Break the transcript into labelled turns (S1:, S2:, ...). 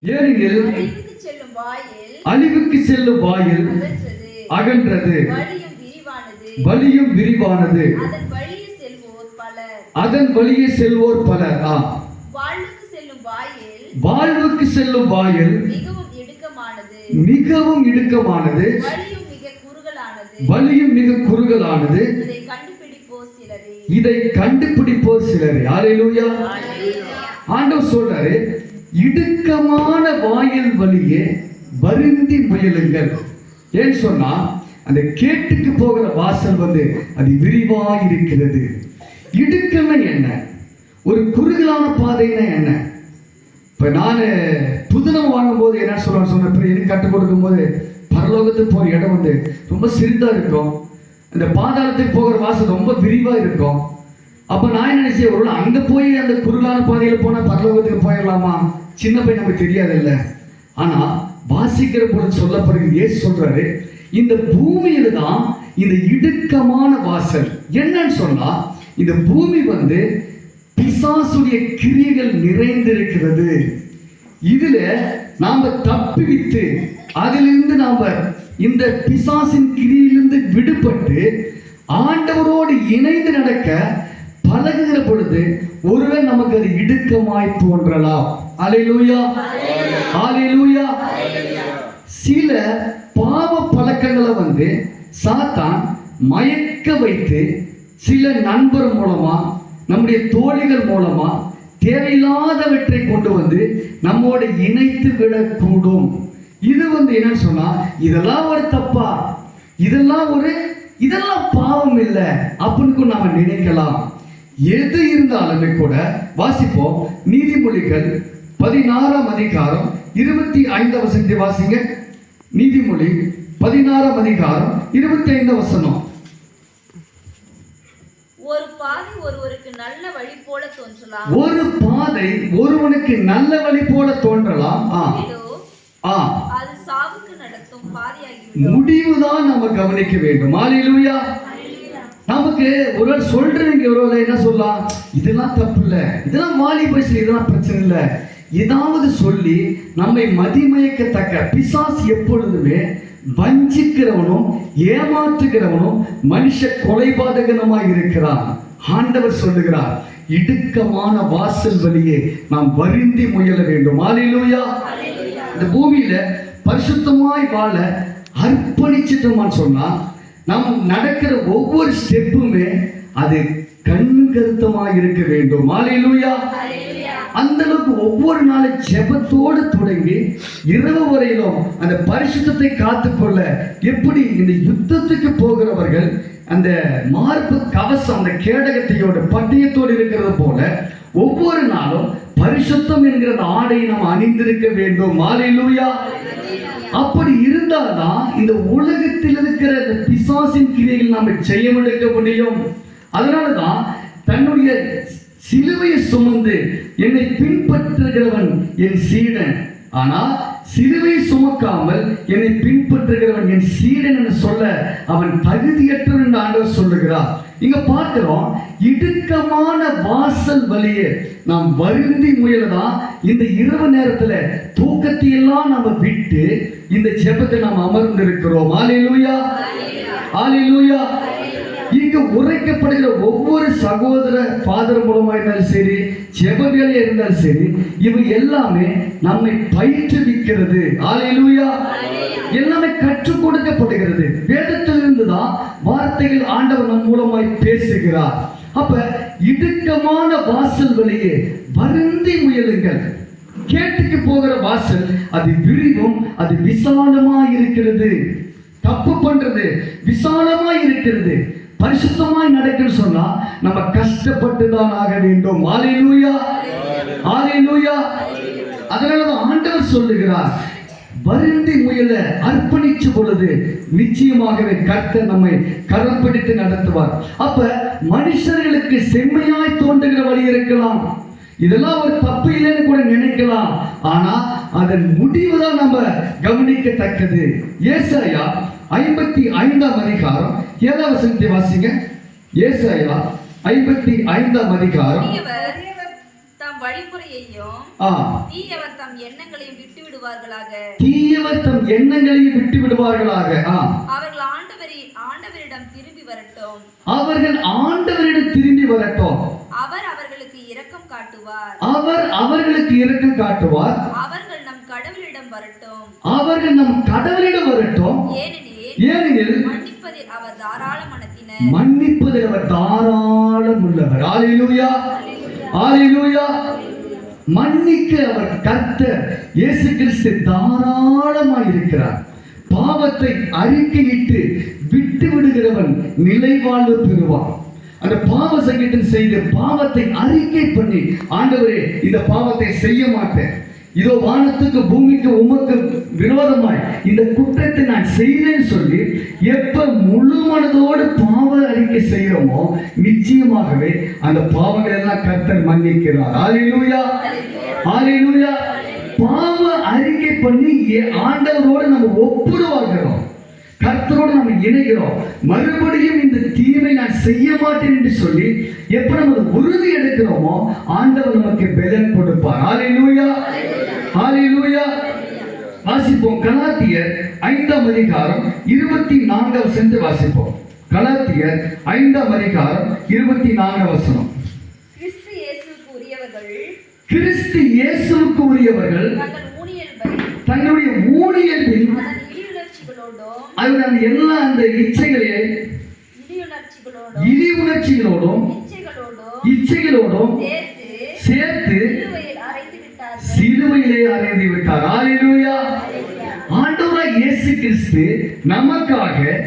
S1: ஏனெனில் அழிவுக்கு செல்லும் வாயில் அகன்றது, வழியும் விரிவானது, அதன் வழியே செல்வோர் பலர். வாழ்வுக்கு செல்லும் வாயில் மிகவும் இடுக்கமானது, வழியும் மிக குறுகலானது, இதை கண்டுபிடிப்போர் சிலரே. அல்லேலூயா. ஆண்டவர் சொல்றாரு, இடுக்கமான வாயில் வழியே வருந்தி முயலுங்கள். ஏன் சொன்னா, அந்த கேட்டுக்கு போகிற வாசல் அது விரிவாக இருக்கிறது. இடுக்கம்னா என்ன, ஒரு குறுகலான பாதைன்னா என்ன? இப்ப நான் புதினம் வாங்கும் போது என்ன சொன்ன எனக்கு கற்றுக் கொடுக்கும் போது, பரலோகத்துக்கு போற இடம் ரொம்ப சிறிதா இருக்கும், அந்த பாதாளத்துக்கு போகிற வாசல் ரொம்ப விரிவா இருக்கும். அப்ப நான் என்ன நினைச்சேன், ஒரு அங்க போய் அந்த குறுகலான பாதையில போனா பரலோகத்துக்கு போயிடலாமா? சின்ன பையன் நமக்கு தெரியாது இல்ல. ஆனா வாசிக்கிற பொழுது சொல்லப்படுகிறது, இயேசு சொல்றாரு, இந்த பூமியில தான் இந்த இடுக்கமான வாசல். என்னன்னு சொன்னா, இந்த பூமி பிசாசுடைய கிரியைகள் நிறைந்திருக்கிறது. இதுல நாம தப்பிவித்து அதிலிருந்து நாம இந்த பிசாசின் கிரியிலிருந்து விடுபட்டு ஆண்டவரோடு இணைந்து நடக்க பழகுகிற பொழுது ஒருவேளை நமக்கு அது இடுக்கமாய் தோன்றலாம். அல்லேலூயா, அல்லேலூயா. சில பாவ பழக்கங்களை சாத்தான் மயக்க வைத்து சில நண்பர் மூலமா, நம்முடைய தோழிகள் மூலமா தேவையில்லாதவற்றை கொண்டு நம்மோடு இணைத்து விடக்கூடும். இது என்னன்னு சொன்னா, இதெல்லாம் ஒரு தப்பா, இதெல்லாம் பாவம் இல்லை அப்படின்னு நாம நினைக்கலாம். எது இருந்தாலுமே கூட வாசிப்போம். நீதிமொழிகள் 16ஆம் அதிகாரம் 25 வசனத்தை வாசிங்க. நீதிமொழி 16ஆம் அதிகாரம் 25 வசனம்.
S2: ஒரு பாதை ஒருவருக்கு நல்ல வழி போல தோன்றலாம்.
S1: ஒரு பாதை ஒருவனுக்கு நல்ல வழி போல தோன்றலாம்.
S2: அது சாவுக்கு நடத்தும் பாதையாகிவிடும்.
S1: முடிவுதான் நம்ம கவனிக்க வேண்டும். அல்லேலூயா. நமக்கு ஒரு சொல்றீங்க, ஒரு என்ன சொல்லலாம், இதெல்லாம் தப்பு இல்லை, இதெல்லாம் வாலி வயசுல இதெல்லாம் பிரச்சனை இல்லை, ஏதாவது சொல்லி நம்மை மதிமயக்கத்தக்க பிசாசு எப்பொழுதுமே வஞ்சிக்கிறவனும் ஏமாற்றுகிறவனும் மனுஷ கொலைபாதகனமாய் இருக்கிறான். ஆண்டவர் சொல்லுகிறார், இடுக்கமான வாசல் வழியே நாம் வருந்தி முயல வேண்டும். அல்லேலூயா. இந்த பூமியில பரிசுத்தமாய் வாழ அர்ப்பணிச்சிட்டோம்னு சொன்னா, நாம் நடக்கிற ஒவ்வொரு ஸ்டெப்புமே அது கண்ணு கருத்தமாக இருக்க வேண்டும். அல்லேலூயா. அந்த அளவுக்கு ஒவ்வொரு நாளும் ஜெபத்தோடு தொடங்கி இரவு வரையிலும் அந்த பரிசுத்தத்தை காத்துக்கொள்ள, எப்படி இந்த யுத்தத்துக்கு போகிறவர்கள் அந்த மார்பு கவசம் அந்த கேடகத்தையோட பட்டயத்தோடு இருக்கிறது போல ஒவ்வொரு நாளும் பரிசுத்தம் என்கிற ஆடையை நாம் அணிந்திருக்க வேண்டும். அல்லேலூயா. அப்படி இருந்தால்தான் இந்த உலகத்தில் இருக்கிற இந்த பிசாசின் கிரியைகள் நாம் ஜெயமெடுக்க முடியும். அதனாலதான் தன்னுடைய சிலுவையை சுமந்து என்னை பின்பற்றுகிறவன் என் சீடன், ஆனால் சிலுவை சுமக்காமல் என்னை பின்பற்றுகிறவன் என் சீடன் என்று சொல்ல அவன் தகுதியற்றவன் என்று ஆண்டவர் சொல்லுகிறார். இங்க பார்க்கிறோம், இடுக்கமான வாசல் வழியே நாம் வருந்தி முயலதான் இந்த இரவு நேரத்துல தூக்கத்தை எல்லாம் நாம விட்டு இந்த ஜெபத்தை நாம் அமர்ந்திருக்கிறோம். அல்லேலூயா, அல்லேலூயா. இங்கு உரைக்கப்படுகிற ஒவ்வொரு சகோதர ஃபாதர் மூலமா இருந்தாலும் சரி, ஜெப வேலையா இருந்தாலும் சரி, இவை எல்லாமே நம்மை பயிற்றுவிக்கிறது. அல்லேலூயா. எல்லாமே கற்றுக் கொடுக்கப்படுகிறது. வேதத்திலிருந்து தான் வார்த்தைகள் ஆண்டவர் நம் மூலமாய் பேசுகிறார். அப்ப இடுக்கமான வாசல் வழியே வருந்தி முயலுங்கள். கேட்டுக்கு போகிற வாசல் அது விரிவும் அது விசாலமா இருக்கிறது. தப்பு பண்றது விசாலமா இருக்கிறது. பரிசுத்தமாய் நடக்குன்னு சொன்னா நம்ம கஷ்டப்பட்டு தான் ஆக வேண்டும். அல்லேலூயா, அல்லேலூயா. அதனாலதான் ஆண்டவர் சொல்லுகிறார், வருந்தி முயல அர்ப்பணிச்ச பொழுது நிச்சயமாகவே கர்த்தர் நம்மை கரம் பிடித்து நடத்துவார். அப்ப மனுஷர்களுக்கு செம்மையாய் தோன்றுகிற வழி இருக்கலாம், இதெல்லாம் ஒரு தப்பு இல்லைன்னு கூட நினைக்கலாம், ஆனா அதன் முடிவுதான் நம்ம கவனிக்கத்தக்கது. ஏசாயா 55ஆம் அதிகாரம் 7ஆம் வசனத்தை வாசிங்க. ஏசாயா 55ஆம் அதிகாரம்
S2: தம் தம் வழிமுறையையும்
S1: ஆ,
S2: தீயவர் தம் எண்ணங்களையும் விட்டு விடுவார்களாக.
S1: தீயவர் தம் எண்ணங்களையும் விட்டு விடுவார்களாக. ஆ,
S2: அவர்கள் ஆண்டவரிடம் திரும்பி வரட்டும்.
S1: அவர்கள் ஆண்டவரிடம் திரும்பி வரட்டும்.
S2: அவர் அவர்களுக்கு இரக்கம் காட்டுவார்.
S1: அவர் அவர்களுக்கு இரக்கம் காட்டுவார்.
S2: அவர்கள் நம் கடவுளிடம் வரட்டும்.
S1: அவர்கள் நம் கடவுளிடம் வரட்டும். ஏனெனில்
S2: மன்னிப்பதில் அவர் தாராள மனத்தினர்.
S1: மன்னிப்பதில் அவர் தாராளம் உள்ளவர். ஹல்லேலூயா, ஹல்லேலூயா. மன்னிக்க அவர் கர்த்தர் இயேசு கிறிஸ்து தாராளமாய் இருக்கிறார். பாவத்தை அறிக்கையிட்டு விட்டு விடுகிறவன் நிலை வாழ்வு பெறுவான். அந்த பாவ சங்கீதம் செய்து பாவத்தை அறிக்கை பண்ணி, ஆண்டவரே இந்த பாவத்தை செய்ய மாட்டேன், இதோ வானத்துக்கு பூமிக்கு உமக்கு விரோதமாய் இந்த குற்றத்தை நான் செய்தேன்னு சொல்லி எப்ப முழு மனதோடு பாவ அறிக்கை செய்யறோமோ நிச்சயமாகவே அந்த பாவங்கள் எல்லாம் கர்த்தர் மன்னிக்கிறார். ஹல்லேலூயா, ஹல்லேலூயா. பாவ அறிக்கை பண்ணி ஆண்டவரோடு நம்ம ஒப்புரவாகிறோம், கர்த்தரோடு நம்ம இணைகிறோம். மறுபடியும் இந்த தீமை நான் செய்ய மாட்டேன் என்று சொல்லி எப்ப நம்ம உறுதி எடுக்கிறோமோ ஆண்டவர் நமக்கு பலன் கொடுப்பார். ஹல்லேலூயா, ஹல்லேலூயா. வாசிப்போம் கலாத்தியர் 5ஆம் அதிகாரம் 24 வசனத்தை வாசிப்போம். கலாத்தியர் 5ஆம் அதிகாரம் 24 வசனம்.
S2: கிறிஸ்து இயேசுவுக்கு உரியவர்கள்
S1: கிறிஸ்து இயேசுவுக்கு உரியவர்கள் தங்களுடைய ஊழியத்தில் அவர்கள் எல்லா அந்த இழி உணர்ச்சிகளோடும் இச்சைகளோடும் சேர்த்து சிலுவையிலே அறைந்து விட்டார். ஹல்லேலூயா. ஆண்டவராகிய இயேசு கிறிஸ்து நமக்காக